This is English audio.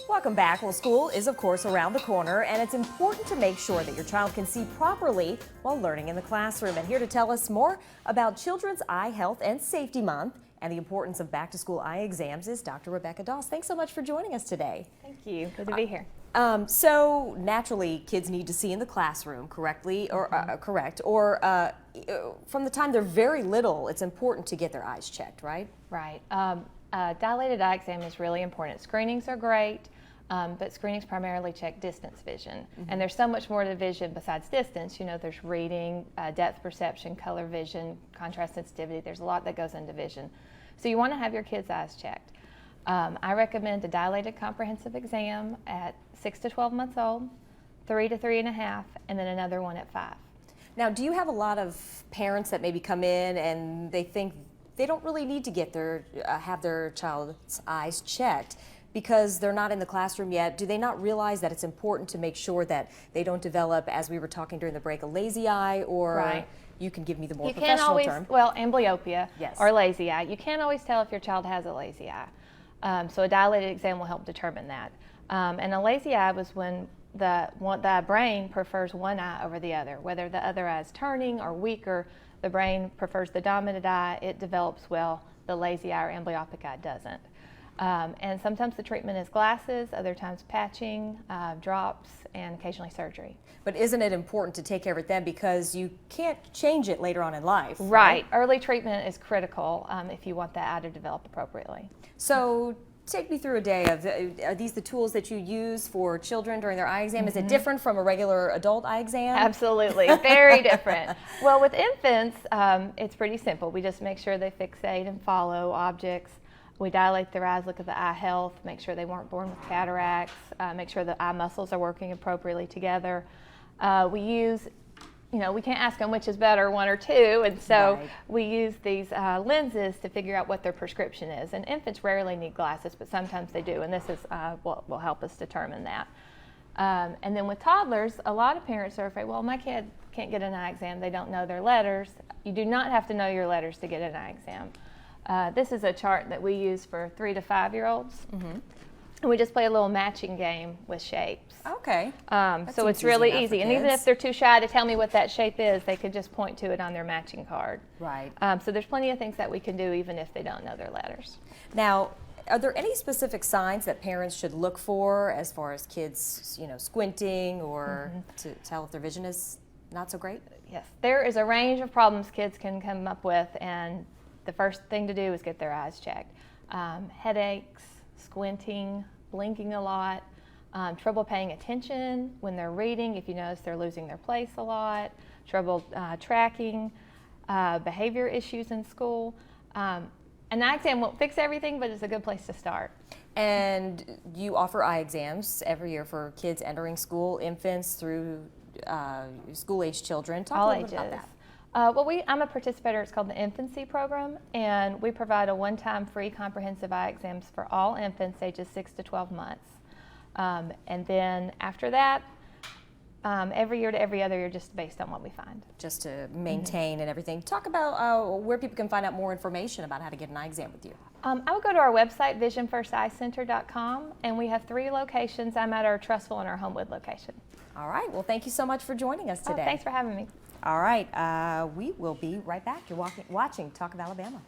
Welcome back. Well, school is of course around the corner, and it's important to make sure that your child can see properly while learning in the classroom. And here to tell us more about Children's Eye Health and Safety Month and the importance of back-to-school eye exams is Dr. Rebecca Doss. Thanks so much for joining us today. Thank you. Good to be here. So naturally, kids need to see in the classroom correctly, or from the time they're very little, it's important to get their eyes checked, right? Right. Dilated eye exam is really important. Screenings are great, but screenings primarily check distance vision. And there's so much more to vision besides distance. You know, there's reading, depth perception, color vision, contrast sensitivity. There's a lot that goes into vision. So you want to have your kids' eyes checked. I recommend a dilated comprehensive exam at 6 to 12 months old, 3 to 3.5, and then another one at 5. Now, do you have a lot of parents that maybe come in and they think they don't really need to get have their child's eyes checked because they're not in the classroom yet? Do they not realize that it's important to make sure that they don't develop, as we were talking during the break, a lazy eye, or right. You can give me the more you professional can't always, term? Well, amblyopia yes. or lazy eye. You can't always tell if your child has a lazy eye. So a dilated exam will help determine that. And a lazy eye was when the brain prefers one eye over the other. Whether the other eye is turning or weaker, the brain prefers the dominant eye. It develops well. The lazy eye or amblyopic eye doesn't. And sometimes the treatment is glasses, other times patching, drops, and occasionally surgery. But isn't it important to take care of it then, because you can't change it later on in life? Right. Early treatment is critical if you want that eye to develop appropriately. So take me through a day of, are these the tools that you use for children during their eye exam? Is it different from a regular adult eye exam? Absolutely, very different. Well, with infants, it's pretty simple. We just make sure they fixate and follow objects. We dilate their eyes, look at the eye health, make sure they weren't born with cataracts, make sure the eye muscles are working appropriately together. We use, we can't ask them which is better, one or two, and so right. we use these lenses to figure out what their prescription is. And infants rarely need glasses, but sometimes they do, and this is what will help us determine that. And then with toddlers, a lot of parents are afraid, well, my kid can't get an eye exam, they don't know their letters. You do not have to know your letters to get an eye exam. This is a chart that we use for 3 to 5-year-olds. And we just play a little matching game with shapes. Okay. So it's really easy. And even if they're too shy to tell me what that shape is, they could just point to it on their matching card. Right. So there's plenty of things that we can do even if they don't know their letters. Now, are there any specific signs that parents should look for as far as kids, squinting or to tell if their vision is not so great? Yes. There is a range of problems kids can come up with, and the first thing to do is get their eyes checked. Headaches, squinting, blinking a lot, trouble paying attention when they're reading, if you notice they're losing their place a lot, trouble tracking, behavior issues in school. An eye exam won't fix everything, but it's a good place to start. And you offer eye exams every year for kids entering school, infants through school-age children. Talk all a little ages. bit about that. Well, I'm a participator. It's called the Infancy Program, and we provide a one-time free comprehensive eye exams for all infants ages 6 to 12 months. And then after that, every year to every other year, just based on what we find. Just to maintain and everything. Talk about where people can find out more information about how to get an eye exam with you. I would go to our website, VisionFirstEyeCenter.com, and we have 3 locations. I'm at our Trussville and our Homewood location. All right. Well, thank you so much for joining us today. Oh, thanks for having me. All right, we will be right back. You're watching Talk of Alabama.